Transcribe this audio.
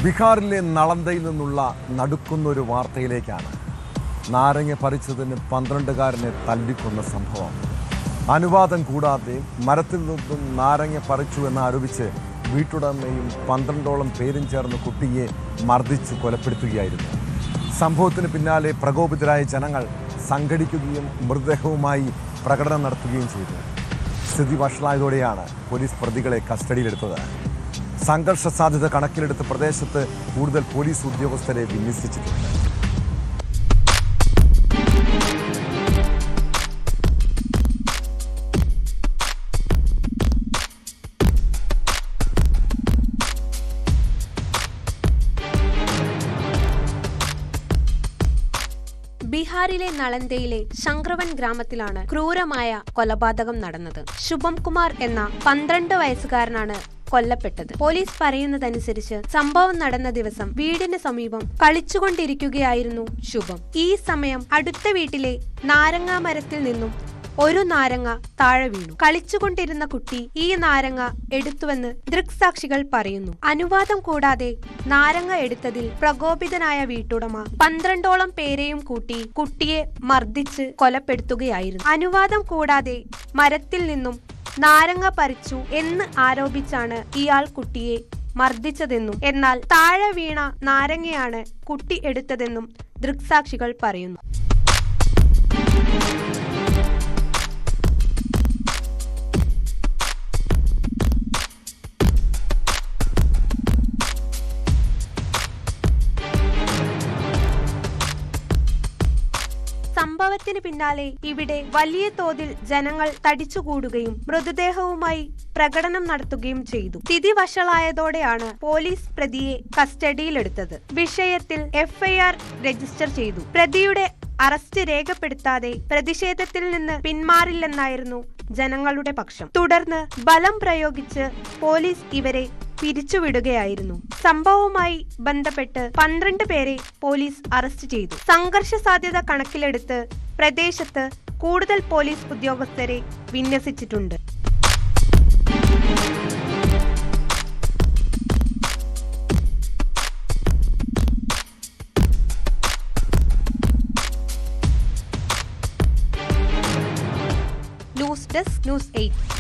ബീഹാറിലെ നളന്ദയിൽ നിന്നുള്ള നടുക്കുന്നൊരു വാർത്തയിലേക്കാണ്. നാരങ്ങ പറിച്ചതിന് 12കാരനെ തല്ലിക്കൊന്ന സംഭവം. അനുവാദം കൂടാതെ മരത്തിൽ നിന്നും നാരങ്ങ പറിച്ചു എന്നാരോപിച്ച് വീട്ടുടമയും 12ഓളം പേരും ചേർന്ന് കുട്ടിയെ മർദ്ദിച്ച് കൊലപ്പെടുത്തുകയായിരുന്നു. സംഭവത്തിന് പിന്നാലെ പ്രകോപിതരായ ജനങ്ങൾ സംഘടിക്കുകയും മൃതദേഹവുമായി പ്രകടനം നടത്തുകയും ചെയ്തു. സ്ഥിതി വഷളായതോടെയാണ് പോലീസ് പ്രതികളെ കസ്റ്റഡിയിലെടുത്തത്. സംഘർഷ സാധ്യത കണക്കിലെടുത്ത് പ്രദേശത്ത് കൂടുതൽ പോലീസ് ഉദ്യോഗസ്ഥരെ വിന്യസിച്ചിട്ടുണ്ട്. ബീഹാറിലെ നളന്ദയിലെ ശംക്രവൻ ഗ്രാമത്തിലാണ് ക്രൂരമായ കൊലപാതകം നടന്നത്. ശുഭം കുമാർ എന്ന 12 വയസ്സുകാരനാണ് കൊല്ലപ്പെട്ടത്. പോലീസ് പറയുന്നതനുസരിച്ച് സംഭവം നടന്ന ദിവസം വീടിന് സമീപം കളിച്ചുകൊണ്ടിരിക്കുകയായിരുന്നു ശുഭം. ഈ സമയം അടുത്ത വീട്ടിലെ നാരങ്ങാ മരത്തിൽ നിന്നും ഒരു നാരങ്ങ താഴെ വീണു. കളിച്ചുകൊണ്ടിരുന്ന കുട്ടി ഈ നാരങ്ങ എടുത്തുവെന്ന് ദൃക്സാക്ഷികൾ പറയുന്നു. അനുവാദം കൂടാതെ നാരങ്ങ എടുത്തതിൽ പ്രകോപിതനായ വീട്ടുടമ 12ഓളം പേരെയും കൂട്ടി കുട്ടിയെ മർദ്ദിച്ച് കൊലപ്പെടുത്തുകയായിരുന്നു. അനുവാദം കൂടാതെ മരത്തിൽ നിന്നും നാരങ്ങ പറിച്ചു എന്ന് ആരോപിച്ചാണ് ഇയാൾ കുട്ടിയെ മർദ്ദിച്ചതെന്നും എന്നാൽ താഴെ വീണ നാരങ്ങയാണ് കുട്ടി എടുത്തതെന്നും ദൃക്സാക്ഷികൾ പറയുന്നു. സംഭവത്തിന് പിന്നാലെ ഇവിടെ വലിയ തോതിൽ ജനങ്ങൾ തടിച്ചുകൂടുകയും മൃതദേഹവുമായി പ്രകടനം നടത്തുകയും ചെയ്തു. സ്ഥിതി വഷളായതോടെയാണ് പോലീസ് പ്രതിയെ കസ്റ്റഡിയിലെടുത്തത്. വിഷയത്തിൽ എഫ്ഐആർ രജിസ്റ്റർ ചെയ്തു. പ്രതിയുടെ അറസ്റ്റ് രേഖപ്പെടുത്താതെ പ്രതിഷേധത്തിൽ നിന്ന് പിന്മാറില്ലെന്നായിരുന്നു ജനങ്ങളുടെ പക്ഷം. തുടർന്ന് ബലം പ്രയോഗിച്ച് പോലീസ് ഇവരെ പിരിച്ചുവിടുകയായിരുന്നു. സംഭവവുമായി ബന്ധപ്പെട്ട് 12 പേരെ പോലീസ് അറസ്റ്റ് ചെയ്തു. സംഘർഷ സാധ്യത കണക്കിലെടുത്ത് പ്രദേശത്ത് കൂടുതൽ പോലീസ് ഉദ്യോഗസ്ഥരെ വിന്യസിച്ചിട്ടുണ്ട്. News desk, news 8.